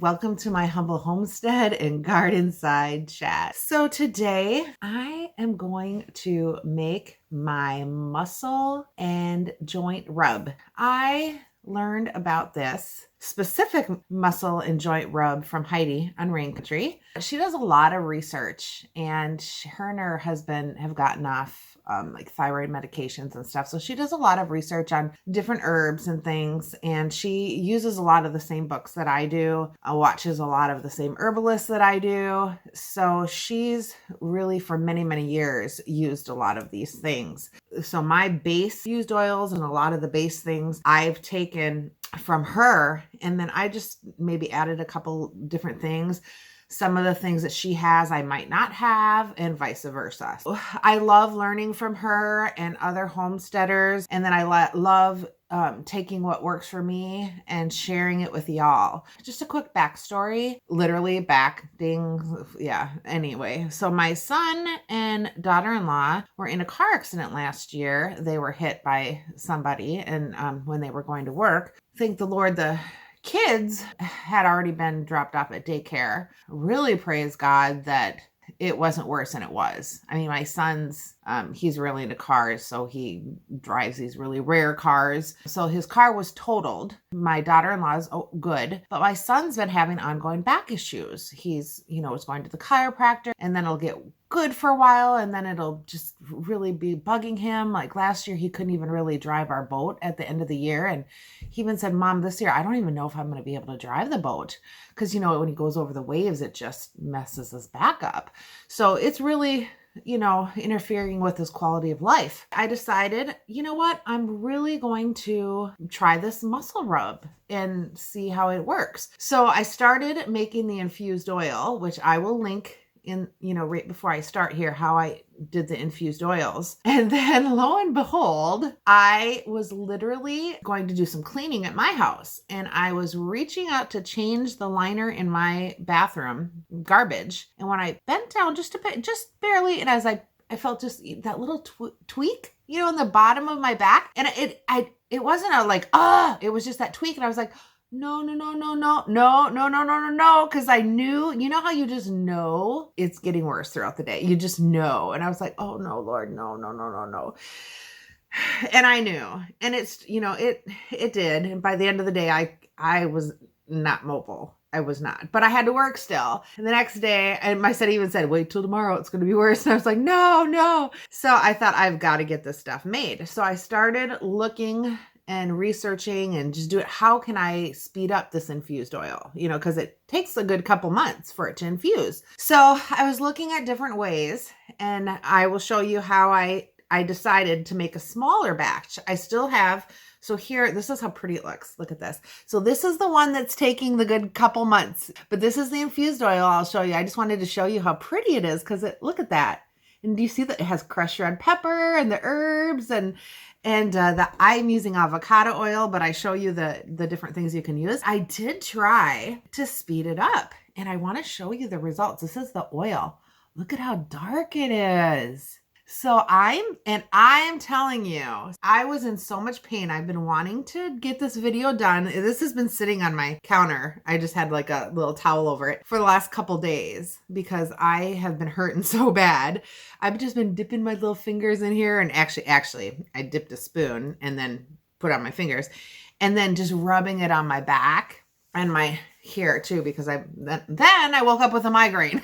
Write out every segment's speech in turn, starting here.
welcome to my humble homestead and garden side chat. So today I am going to make my muscle and joint rub. I learned about this specific muscle and joint rub from Heidi on Rain Country. She does a lot of research, and her and her husband have gotten off like thyroid medications and stuff. So she does a lot of research on different herbs and things, and she uses a lot of the same books that I do, watches a lot of the same herbalists that I do. So she's really for many, many years used a lot of these things. So my base used oils and a lot of the base things I've taken from her, and then I just maybe added a couple different things. Some of the things that she has, I might not have, and vice versa. I love learning from her and other homesteaders. And then I love taking what works for me and sharing it with y'all. Just a quick backstory, literally anyway. So my son and daughter-in-law were in a car accident last year. They were hit by somebody and when they were going to work. Thank the Lord, the kids had already been dropped off at daycare. Really praise God that it wasn't worse than it was. I mean, my son's, he's really into cars, so he drives these really rare cars. So his car was totaled. My daughter-in-law's good, but my son's been having ongoing back issues. He's, is going to the chiropractor, and then it'll get good for a while, and then it'll just really be bugging him. Like last year, he couldn't even really drive our boat at the end of the year. And he even said, Mom, this year, I don't even know if I'm going to be able to drive the boat. Because, when he goes over the waves, it just messes his back up. So it's really, interfering with his quality of life. I decided, you know what? I'm really going to try this muscle rub and see how it works. So I started making the infused oil, which I will link in, right before I start here, how I did the infused oils. And then lo and behold, I was literally going to do some cleaning at my house, and I was reaching out to change the liner in my bathroom garbage. And when I bent down just a bit, just barely, and as I felt just that little tweak, in the bottom of my back, and it wasn't it was just that tweak. And I was like, no. Because I knew, how you just know it's getting worse throughout the day. You just know. And I was like, oh no, Lord, no. And I knew, and it's, it did. And by the end of the day, I was not mobile. I was not, but I had to work still. And the next day, and my son even said, wait till tomorrow, it's going to be worse. And I was like, no. So I thought, I've got to get this stuff made. So I started looking and researching and just do it. How can I speed up this infused oil? Because it takes a good couple months for it to infuse. So I was looking at different ways, and I will show you how I decided to make a smaller batch. I still have, so here, this is how pretty it looks. Look at this. So this is the one that's taking the good couple months, but this is the infused oil I'll show you. I just wanted to show you how pretty it is, because look at that. And do you see that it has crushed red pepper and the herbs and I'm using avocado oil, but I show you the different things you can use. I did try to speed it up, and I want to show you the results. This is the oil. Look at how dark it is. So I'm telling you, I was in so much pain. I've been wanting to get this video done. This has been sitting on my counter. I just had like a little towel over it for the last couple days because I have been hurting so bad. I've just been dipping my little fingers in here, and actually I dipped a spoon and then put on my fingers, and then just rubbing it on my back and my here too, because then I woke up with a migraine.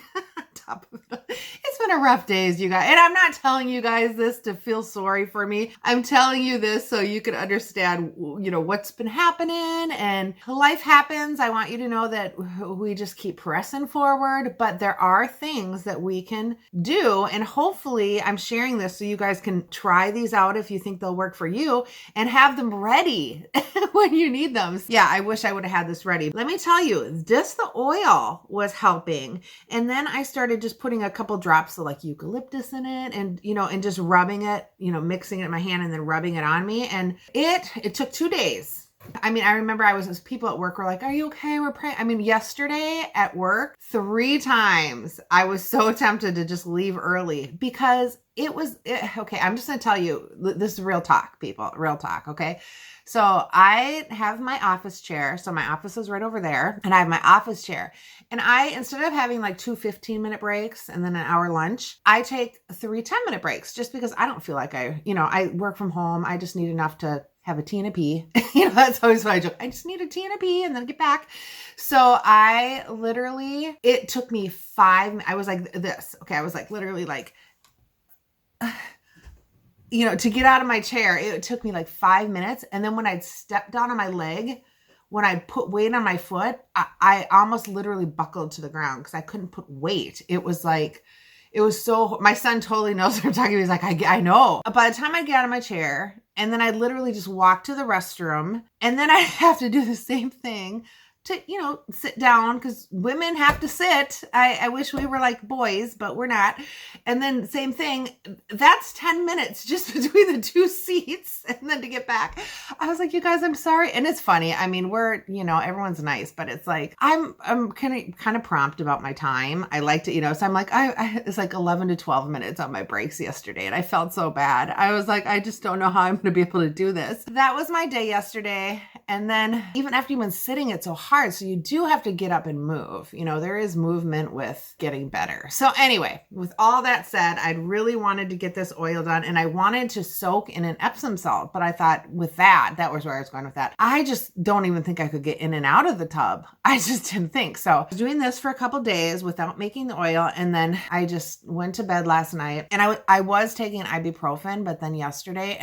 It's been a rough days, you guys. And I'm not telling you guys this to feel sorry for me. I'm telling you this so you can understand, what's been happening, and life happens. I want you to know that we just keep pressing forward, but there are things that we can do. And hopefully I'm sharing this so you guys can try these out if you think they'll work for you, and have them ready when you need them. Yeah, I wish I would have had this ready. Let me tell you, just the oil was helping. And then I started just putting a couple drops of like eucalyptus in it, and and just rubbing it, mixing it in my hand and then rubbing it on me. And it took 2 days. I mean, I remember people at work were like, are you okay? We're praying. I mean, yesterday at work, 3 times I was so tempted to just leave early because okay, I'm just going to tell you, this is real talk, people, real talk. Okay. So I have my office chair. So my office is right over there and I have my office chair. And instead of having like 2 15-minute breaks and then an hour lunch, I take 3 10-minute breaks just because I don't feel like I work from home. I just need enough to have a tea and a pee. That's always what I joke. I just need a tea and a pee and then get back. So it took me I was like this. Okay. I was like, literally like, to get out of my chair, it took me like 5 minutes. And then when I'd step down on my leg, when I put weight on my foot, I almost literally buckled to the ground because I couldn't put weight. It was so, my son totally knows what I'm talking about. He's like, I know. By the time I get out of my chair and then I literally just walk to the restroom and then I have to do the same thing to, sit down because women have to sit. I wish we were like boys, but we're not. And then same thing, that's 10 minutes just between the 2 seats and then to get back. I was like, you guys, I'm sorry. And it's funny. I mean, everyone's nice, but it's like, I'm kind of prompt about my time. I like to, so I'm like, it's like 11 to 12 minutes on my breaks yesterday. And I felt so bad. I was like, I just don't know how I'm going to be able to do this. That was my day yesterday. And then even after you've been sitting, it's so hard. So you do have to get up and move. There is movement with getting better. So anyway, with all that said, I really wanted to get this oil done and I wanted to soak in an Epsom salt. But I thought with that was where I was going with that. I just don't even think I could get in and out of the tub. I just didn't think. So I was doing this for a couple days without making the oil. And then I just went to bed last night and I was taking ibuprofen, but then yesterday,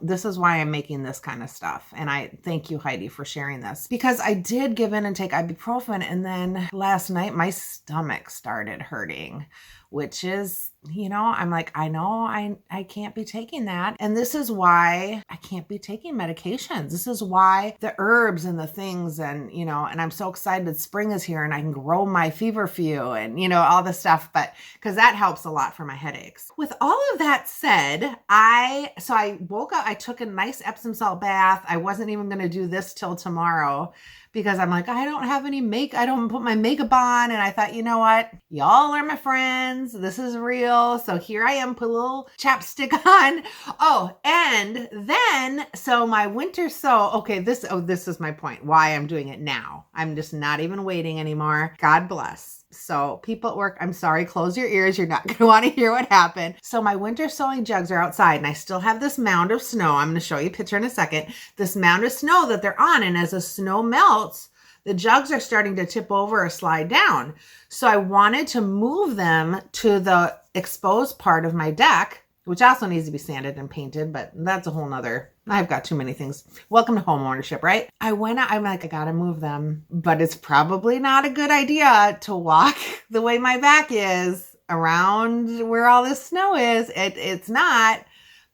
this is why I'm making this kind of stuff. And I thank you, Heidi, for sharing this because I did give in and take ibuprofen. And then last night, my stomach started hurting, which is, I'm like, I know I can't be taking that. And this is why I can't be taking medications. This is why the herbs and the things and, and I'm so excited spring is here and I can grow my feverfew and, all this stuff, but because that helps a lot for my headaches. With all of that said, I woke up, I took a nice Epsom salt bath. I wasn't even going to do this till tomorrow because I'm like, I don't have any I don't put my makeup on. And I thought, you know what? Y'all are my friends. This is real. So here I am, put a little chapstick on. Oh, and then, so my winter this is my point, why I'm doing it now. I'm just not even waiting anymore. God bless. So people at work, I'm sorry, close your ears. You're not going to want to hear what happened. So my winter sowing jugs are outside and I still have this mound of snow. I'm going to show you a picture in a second. This mound of snow that they're on. And as the snow melts, the jugs are starting to tip over or slide down. So I wanted to move them to the exposed part of my deck, which also needs to be sanded and painted, but that's a whole nother, I've got too many things. Welcome to home ownership, right? I'm like, I gotta move them, but it's probably not a good idea to walk the way my back is around where all this snow is. It's not.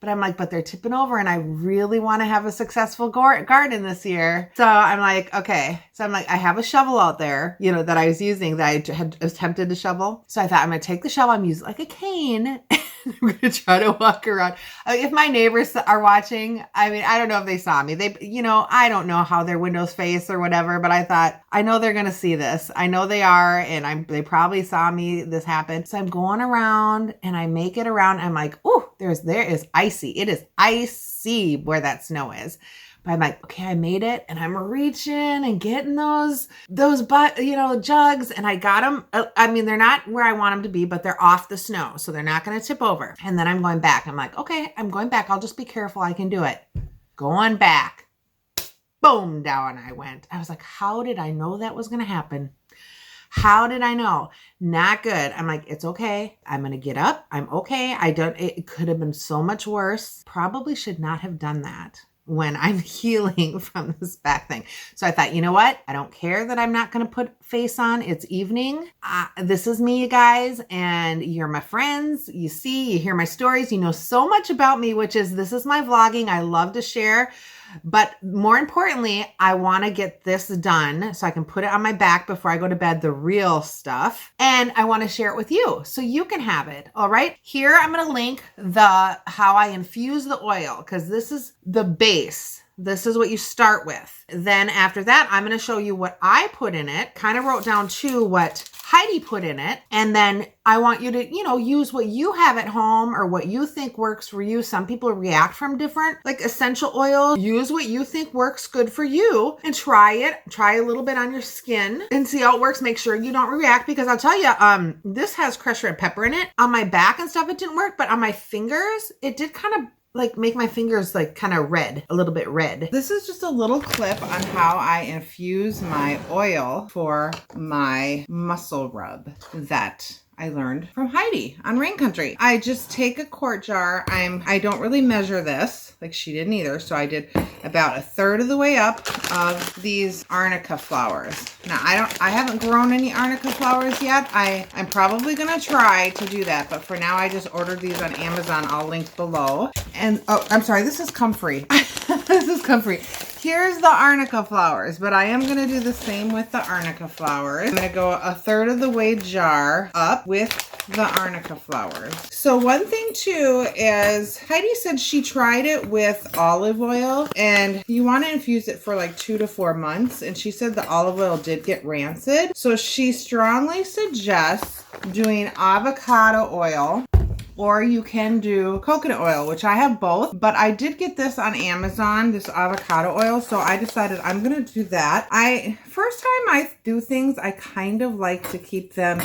But I'm like, but they're tipping over and I really want to have a successful garden this year. So I'm like, okay. So I'm like, I have a shovel out there, that I was using that I had attempted to shovel. So I thought I'm going to take the shovel, I'm using like a cane. I'm going to try to walk around. If my neighbors are watching, I mean, I don't know if they saw me. I don't know how their windows face or whatever, but I thought, I know they're going to see this. I know they are. And they probably saw this happen. So I'm going around and I make it around. I'm like, oh, there is icy. It is icy where that snow is. But I'm like, okay, I made it and I'm reaching and getting those jugs and I got them. I mean, they're not where I want them to be, but they're off the snow. So they're not going to tip over. And then I'm going back. I'm like, okay, I'm going back. I'll just be careful. I can do it. Going back. Boom, down I went. I was like, how did I know that was going to happen? How did I know? Not good. I'm like, it's okay. I'm going to get up. I'm okay. It could have been so much worse. Probably should not have done that when I'm healing from this back thing. So I thought, you know what? I don't care that I'm not going to put face on. It's evening. This is me, you guys, and you're my friends. You hear my stories. You know so much about me, this is my vlogging. I love to share. But more importantly, I want to get this done so I can put it on my back before I go to bed, the real stuff. And I want to share it with you so you can have it. All right. Here, I'm going to link how I infuse the oil because this is the base. This is what you start with. Then after that, I'm going to show you what I put in it. Kind of wrote down too what Heidi put in it. And then I want you to, use what you have at home or what you think works for you. Some people react from different like essential oils. Use what you think works good for you and try it. Try a little bit on your skin and see how it works. Make sure you don't react, because I'll tell you, this has crushed red pepper in it. On my back and stuff, it didn't work, but on my fingers, it did kind of like make my fingers like kind of red, a little bit red. This is just a little clip on how I infuse my oil for my muscle rub that I learned from Heidi on Rain Country. I just take a quart jar. I don't really measure this, like she didn't either. So I did about a third of the way up of these arnica flowers. Now I haven't grown any arnica flowers yet. I'm probably gonna try to do that, but for now I just ordered these on Amazon. I'll link below. And oh, I'm sorry, this is comfrey. This is comfrey. Here's the arnica flowers, but I am going to do the same with the arnica flowers. I'm going to go a third of the way jar up with the arnica flowers. So one thing too is Heidi said she tried it with olive oil, and you want to infuse it for like 2 to 4 months. And she said the olive oil did get rancid. So she strongly suggests doing avocado oil, or you can do coconut oil, which I have both, but I did get this on Amazon, this avocado oil, so I decided I'm gonna do that. First time I do things, I kind of like to keep them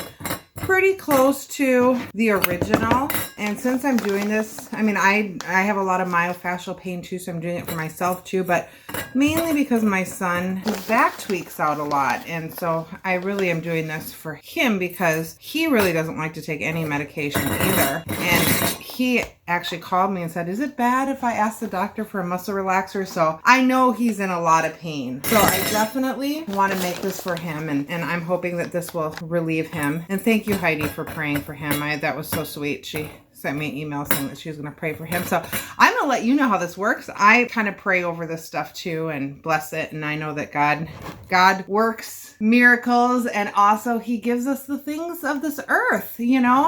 pretty close to the original. And since I'm doing this, I mean, I have a lot of myofascial pain too, so I'm doing it for myself too, but mainly because my son, his back tweaks out a lot. And so I really am doing this for him because he really doesn't like to take any medication either. And he actually called me and said, is it bad if I ask the doctor for a muscle relaxer? So I know he's in a lot of pain. So I definitely want to make this for him, and I'm hoping that this will relieve him. And thank you, Heidi, for praying for him. That was so sweet. She sent me an email saying that she was going to pray for him. So I'm going to let you know how this works. I kind of pray over this stuff too and bless it. And I know that God works miracles, and also he gives us the things of this earth,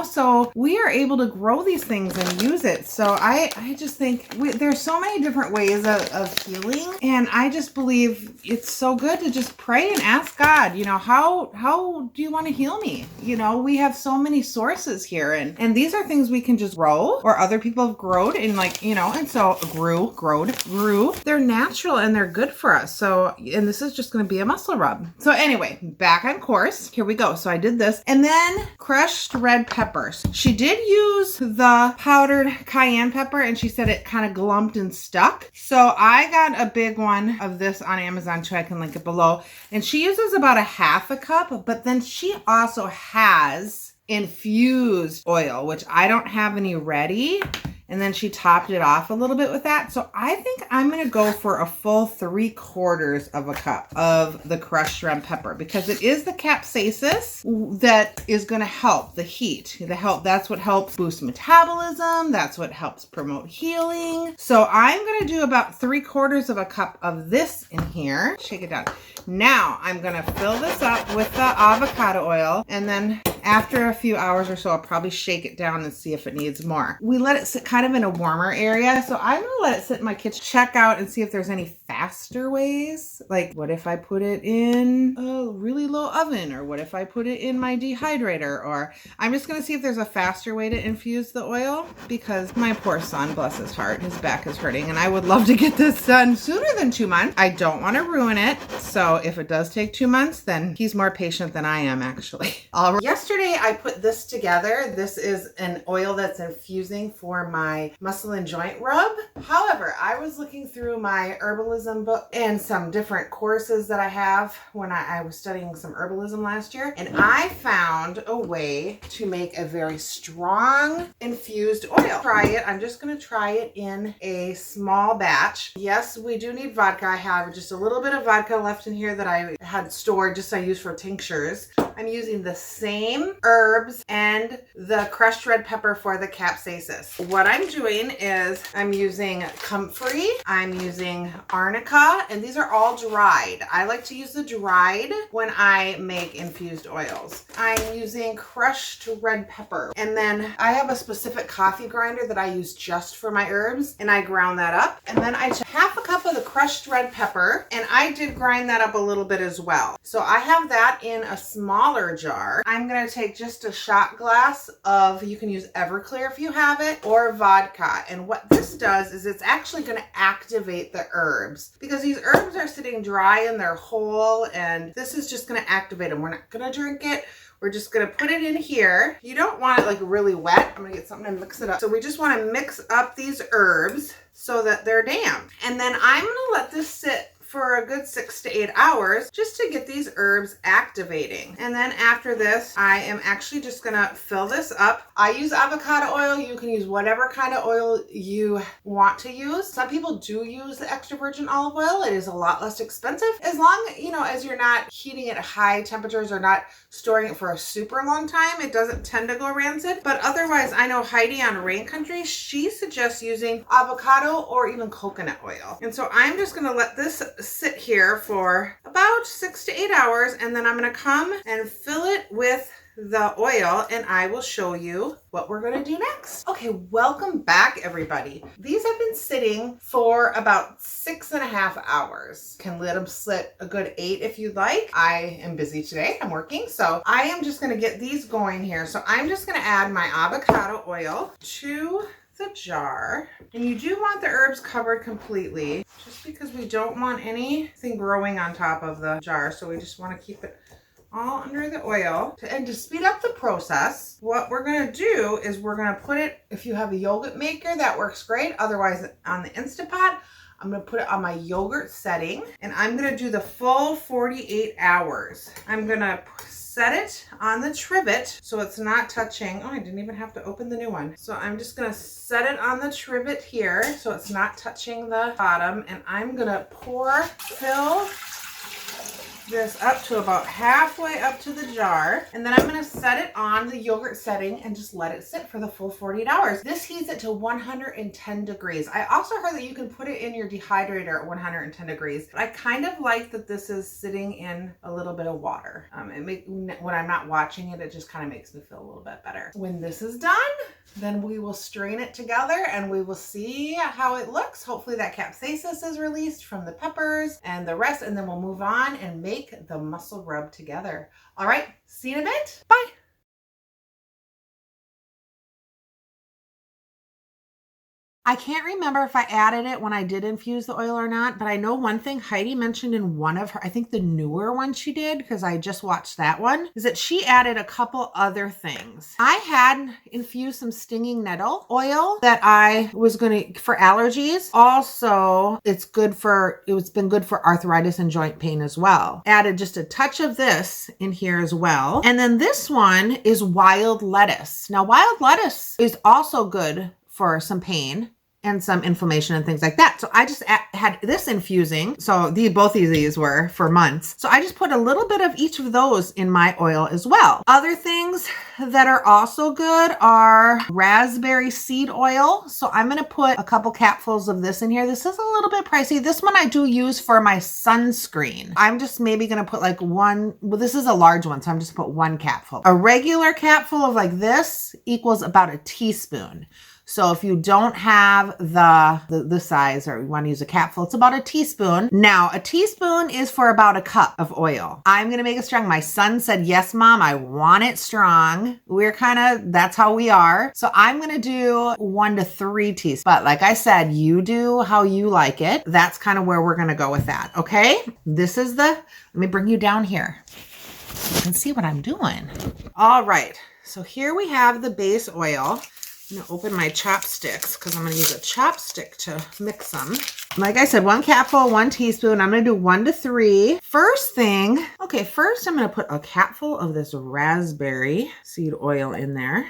so we are able to grow these things and use it. So I just think there's so many different ways of healing, and I just believe it's so good to just pray and ask God, how do you want to heal me? We have so many sources here, and these are things we can just grow, or other people have grown, and and so grew. They're natural and they're good for us. So, and this is just going to be a muscle rub. So anyway, back on course. Here we go. So I did this, and then crushed red peppers. She did use the powdered cayenne pepper, and she said it kind of glumped and stuck. So I got a big one of this on Amazon too. I can link it below. And she uses about a half a cup, but then she also has infused oil, which I don't have any ready. And then she topped it off a little bit with that. So I think I'm going to go for a full 3/4 of a cup of the crushed red pepper, because it is the capsaicin that is going to help the heat. That's what helps boost metabolism. That's what helps promote healing. So I'm going to do about 3/4 of a cup of this in here. Shake it down. Now I'm going to fill this up with the avocado oil, and then after a few hours or so, I'll probably shake it down and see if it needs more. We let it sit kind of in a warmer area, so I'm going to let it sit in my kitchen, check out and see if there's any faster ways. Like, what if I put it in a really low oven, or what if I put it in my dehydrator? Or I'm just going to see if there's a faster way to infuse the oil, because my poor son, bless his heart, his back is hurting, and I would love to get this done sooner than 2 months. I don't want to ruin it, so if it does take 2 months, then he's more patient than I am, actually. All right. Yesterday I put this together. This is an oil that's infusing for my muscle and joint rub. However, I was looking through my herbalism book and some different courses that I have when I was studying some herbalism last year, and I found a way to make a very strong infused oil. Try it. I'm just going to try it in a small batch. Yes, we do need vodka. I have just a little bit of vodka left in here that I had stored, just I use for tinctures. I'm using the same herbs and the crushed red pepper for the capsaicin. What I'm doing is I'm using using comfrey. I'm using arnica, and these are all dried. I like to use the dried when I make infused oils. I'm using crushed red pepper. And then I have a specific coffee grinder that I use just for my herbs, and I ground that up. And then I took half a cup of the crushed red pepper, and I did grind that up a little bit as well. So I have that in a smaller jar. I'm gonna take just a shot glass of, you can use Everclear if you have it, or vodka. And what this does is it's actually gonna activate the herbs, because these herbs are sitting dry and they're whole, and this is just gonna activate them. We're not gonna drink it. We're just gonna put it in here. You don't want it like really wet. I'm gonna get something to mix it up. So we just wanna mix up these herbs so that they're damp. And then I'm gonna let this sit for a good 6 to 8 hours just to get these herbs activating. And then after this, I am actually just gonna fill this up. I use avocado oil. You can use whatever kind of oil you want to use. Some people do use the extra virgin olive oil. It is a lot less expensive, as long, you know, as you're not heating it at high temperatures or not storing it for a super long time. It doesn't tend to go rancid. But otherwise, I know Heidi on Rain Country, she suggests using avocado or even coconut oil. And so I'm just gonna let this sit here for about 6 to 8 hours, and then I'm gonna come and fill it with the oil, and I will show you what we're gonna do next. Okay, welcome back, everybody. These have been sitting for about 6.5 hours. Can let them sit a good 8 if you'd like. I am busy today, I'm working, so I am just gonna get these going here. So I'm just gonna add my avocado oil to the jar, and you do want the herbs covered completely, just because we don't want anything growing on top of the jar. So we just want to keep it all under the oil. And to speed up the process, what we're going to do is we're going to put it, if you have a yogurt maker, that works great. Otherwise, on the Instant Pot, I'm going to put it on my yogurt setting, and I'm going to do the full 48 hours. I'm going to set it on the trivet so it's not touching. Oh, I didn't even have to open the new one. So I'm just gonna set it on the trivet here so it's not touching the bottom, and I'm gonna fill this up to about halfway up to the jar, and then I'm going to set it on the yogurt setting and just let it sit for the full 48 hours. This heats it to 110 degrees. I also heard that you can put it in your dehydrator at 110 degrees, but I kind of like that this is sitting in a little bit of water. When I'm not watching it, it just kind of makes me feel a little bit better. When this is done, then we will strain it together and we will see how it looks. Hopefully that capsaicin is released from the peppers and the rest, and then we'll move on and make the muscle rub together. All right, see you in a bit. Bye. I can't remember if I added it when I did infuse the oil or not, but I know one thing Heidi mentioned in one of her, I think the newer one she did, because I just watched that one, is that she added a couple other things. I had infused some stinging nettle oil that I was going to, for allergies. Also, it's been good for arthritis and joint pain as well. Added just a touch of this in here as well. And then this one is wild lettuce. Now, wild lettuce is also good for some pain and some inflammation and things like that. So I just had this infusing. So both of these were for months. So I just put a little bit of each of those in my oil as well. Other things that are also good are raspberry seed oil. So I'm going to put a couple capfuls of this in here. This is a little bit pricey. This one I do use for my sunscreen. I'm just maybe going to put like one, well, this is a large one, so I'm just put one capful. A regular capful of like this equals about a teaspoon. So if you don't have the size, or you want to use a capful, it's about a teaspoon. Now, a teaspoon is for about a cup of oil. I'm going to make it strong. My son said, yes, Mom, I want it strong. That's how we are. So I'm going to do 1 to 3 teaspoons. But like I said, you do how you like it. That's kind of where we're going to go with that. Okay. Let me bring you down here so you can see what I'm doing. All right. So here we have the base oil. I'm going to open my chopsticks because I'm going to use a chopstick to mix them. Like I said, 1 capful, 1 teaspoon. I'm going to do 1 to 3. First I'm going to put a capful of this raspberry seed oil in there.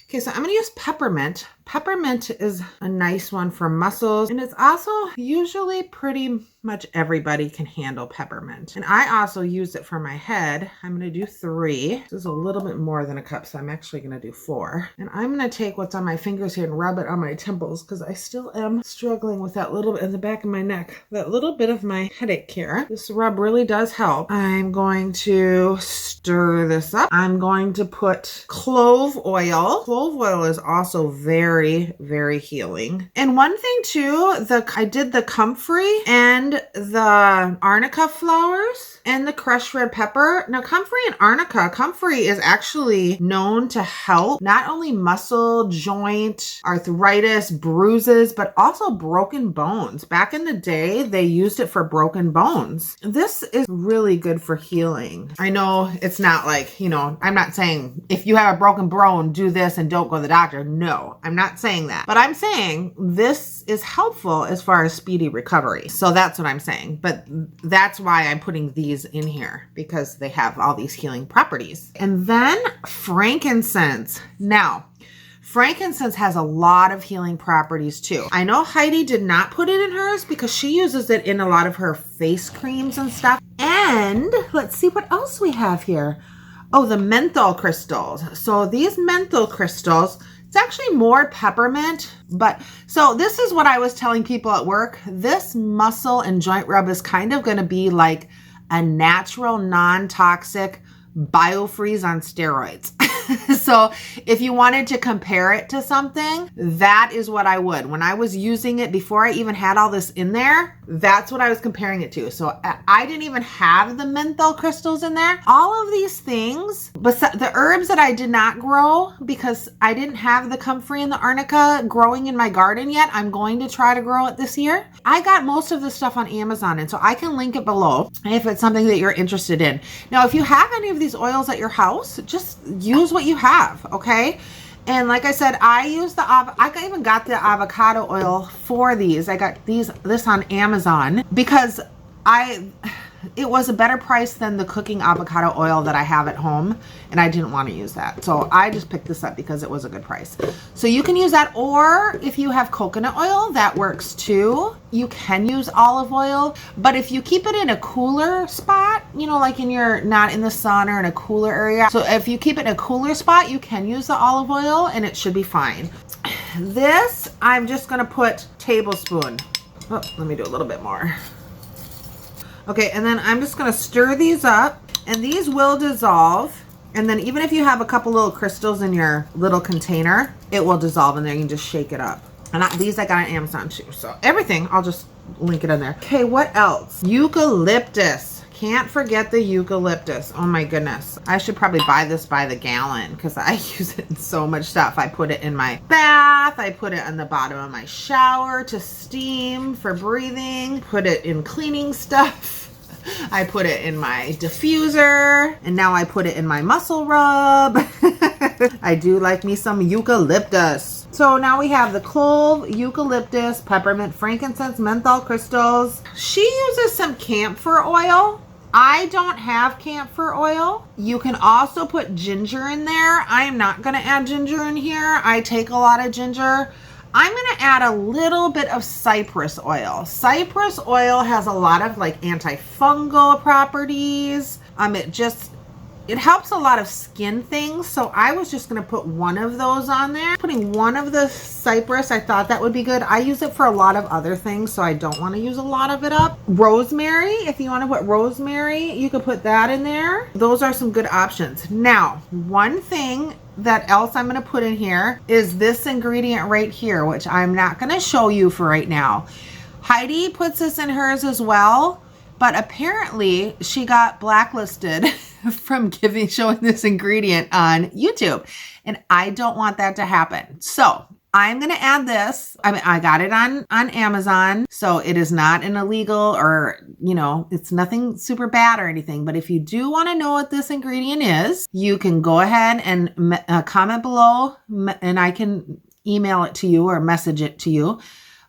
Okay, so I'm going to use peppermint, Peppermint is a nice one for muscles, and it's also usually pretty much everybody can handle peppermint. And I also use it for my head. I'm going to do 3. This is a little bit more than a cup, so I'm actually going to do 4. And I'm going to take what's on my fingers here and rub it on my temples because I still am struggling with that little bit in the back of my neck, that little bit of my headache here. This rub really does help. I'm going to stir this up. I'm going to put clove oil. Clove oil is also very, very healing. And one thing too, I did the comfrey and the arnica flowers and the crushed red pepper. Now, comfrey and arnica, comfrey is actually known to help not only muscle, joint, arthritis, bruises, but also broken bones. Back in the day, they used it for broken bones. This is really good for healing. I know it's not like, I'm not saying if you have a broken bone, do this and don't go to the doctor. No, I'm not saying that. But I'm saying this is helpful as far as speedy recovery. So that's what I'm saying. But that's why I'm putting these in here, because they have all these healing properties. And then frankincense. Now, frankincense has a lot of healing properties too. I know Heidi did not put it in hers because she uses it in a lot of her face creams and stuff. And let's see what else we have here. Oh, the menthol crystals. So these menthol crystals, it's actually more peppermint, but so this is what I was telling people at work. This muscle and joint rub is kind of going to be like a natural, non-toxic biofreeze on steroids. So if you wanted to compare it to something, that is what I would. When I was using it before I even had all this in there, that's what I was comparing it to. So I didn't even have the menthol crystals in there. All of these things, but the herbs that I did not grow because I didn't have the comfrey and the arnica growing in my garden yet. I'm going to try to grow it this year. I got most of this stuff on Amazon, and so I can link it below if it's something that you're interested in. Now, if you have any of these oils at your house, just use what you have, okay? And like I said, I even got the avocado oil for these. I got this on Amazon because it was a better price than the cooking avocado oil that I have at home, and I didn't want to use that. So I just picked this up because it was a good price. So you can use that, or if you have coconut oil, that works too. You can use olive oil, but if you keep it in a cooler spot, like not in the sun or in a cooler area. So if you keep it in a cooler spot, you can use the olive oil and it should be fine. This, I'm just going to put tablespoon. Oh, let me do a little bit more. Okay, and then I'm just going to stir these up, and these will dissolve. And then even if you have a couple little crystals in your little container, it will dissolve in there. You can just shake it up. And these I got on Amazon too. So everything, I'll just link it in there. Okay, what else? Eucalyptus. Can't forget the eucalyptus. Oh my goodness. I should probably buy this by the gallon because I use it in so much stuff. I put it in my bath. I put it on the bottom of my shower to steam for breathing. Put it in cleaning stuff. I put it in my diffuser, and now I put it in my muscle rub. I do like me some eucalyptus. So now we have the clove, eucalyptus, peppermint, frankincense, menthol crystals. She uses some camphor oil. I don't have camphor oil. You can also put ginger in there. I am not going to add ginger in here. I take a lot of ginger. I'm going to add a little bit of cypress oil. Cypress oil has a lot of like antifungal properties. It helps a lot of skin things. So I was just going to put one of those on there. Putting one of the cypress, I thought that would be good. I use it for a lot of other things, so I don't want to use a lot of it up. Rosemary, if you want to put rosemary, you could put that in there. Those are some good options. Now, one thing that else I'm going to put in here is this ingredient right here, which I'm not going to show you for right now. Heidi puts this in hers as well, but apparently she got blacklisted from showing this ingredient on YouTube, and I don't want that to happen. So I'm going to add this. I got it on Amazon, so it is not an illegal or, it's nothing super bad or anything. But if you do want to know what this ingredient is, you can go ahead and comment below, and I can email it to you or message it to you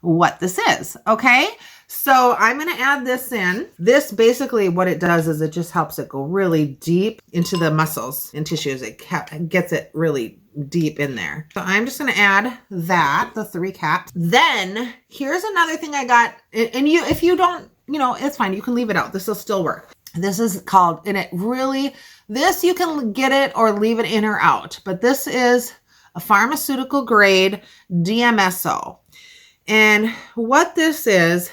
what this is. Okay. So I'm going to add this in. This basically what it does is it just helps it go really deep into the muscles and tissues. It gets it really deep in there. So I'm just going to add that, the 3 caps. Then here's another thing I got. And if you don't, it's fine. You can leave it out. This will still work. This is called, and it really, this you can get it or leave it in or out, but this is a pharmaceutical grade DMSO. And what this is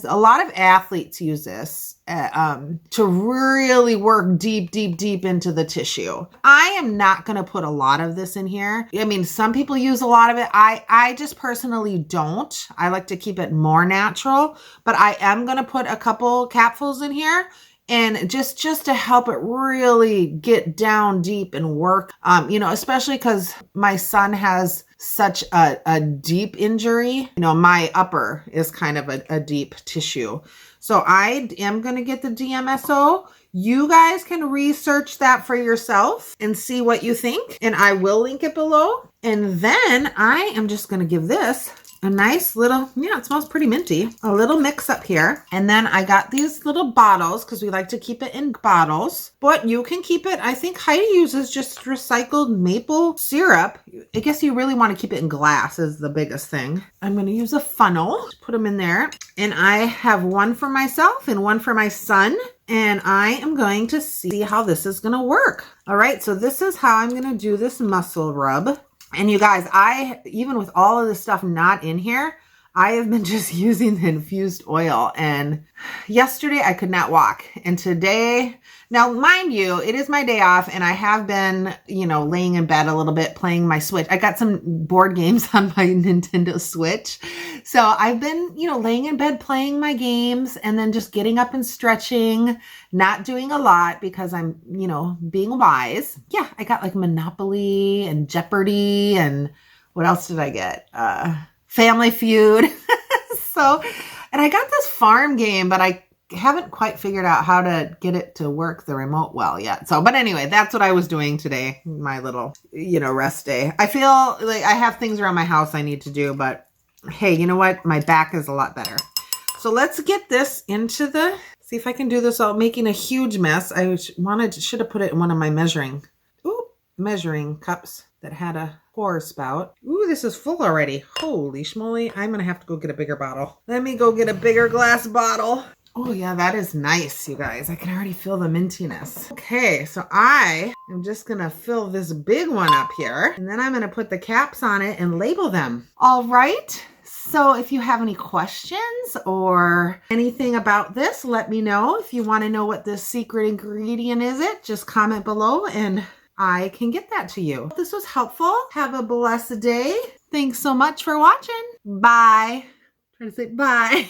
a lot of athletes use this to really work deep into the tissue. I am not going to put a lot of this in here. I mean, some people use a lot of it. I just personally don't. I like to keep it more natural, but I am going to put a couple capfuls in here. And just to help it really get down deep and work, especially because my son has such a deep injury. My upper is kind of a deep tissue. So I am going to get the DMSO. You guys can research that for yourself and see what you think. And I will link it below. And then I am just going to give this a nice little, it smells pretty minty, a little mix up here. And then I got these little bottles because we like to keep it in bottles, but you can keep it. I think Heidi uses just recycled maple syrup. I guess you really want to keep it in glass is the biggest thing. I'm going to use a funnel, put them in there. And I have one for myself and one for my son. And I am going to see how this is going to work. All right. So this is how I'm going to do this muscle rub. And you guys, even with all of this stuff not in here, I have been just using the infused oil. And yesterday I could not walk. And today, now mind you, it is my day off and I have been, laying in bed a little bit playing my Switch. I got some board games on my Nintendo Switch. So I've been, laying in bed playing my games and then just getting up and stretching, not doing a lot because I'm, being wise. Yeah, I got like Monopoly and Jeopardy and what else did I get? Family Feud. And I got this farm game, but I haven't quite figured out how to get it to work the remote well yet. But anyway, that's what I was doing today. My little, rest day. I feel like I have things around my house I need to do, but hey, you know what? My back is a lot better. So let's get this into see if I can do this without making a huge mess. I should have put it in one of my measuring cups that had a pour spout. Ooh, this is full already. Holy schmoly. I'm going to have to go get a bigger bottle. Let me go get a bigger glass bottle. Oh yeah, that is nice, you guys. I can already feel the mintiness. Okay, so I am just going to fill this big one up here. And then I'm going to put the caps on it and label them. All right. So if you have any questions or anything about this, let me know. If you want to know what this secret ingredient is, just comment below and I can get that to you. If this was helpful. Have a blessed day. Thanks so much for watching. Bye. Trying to say bye.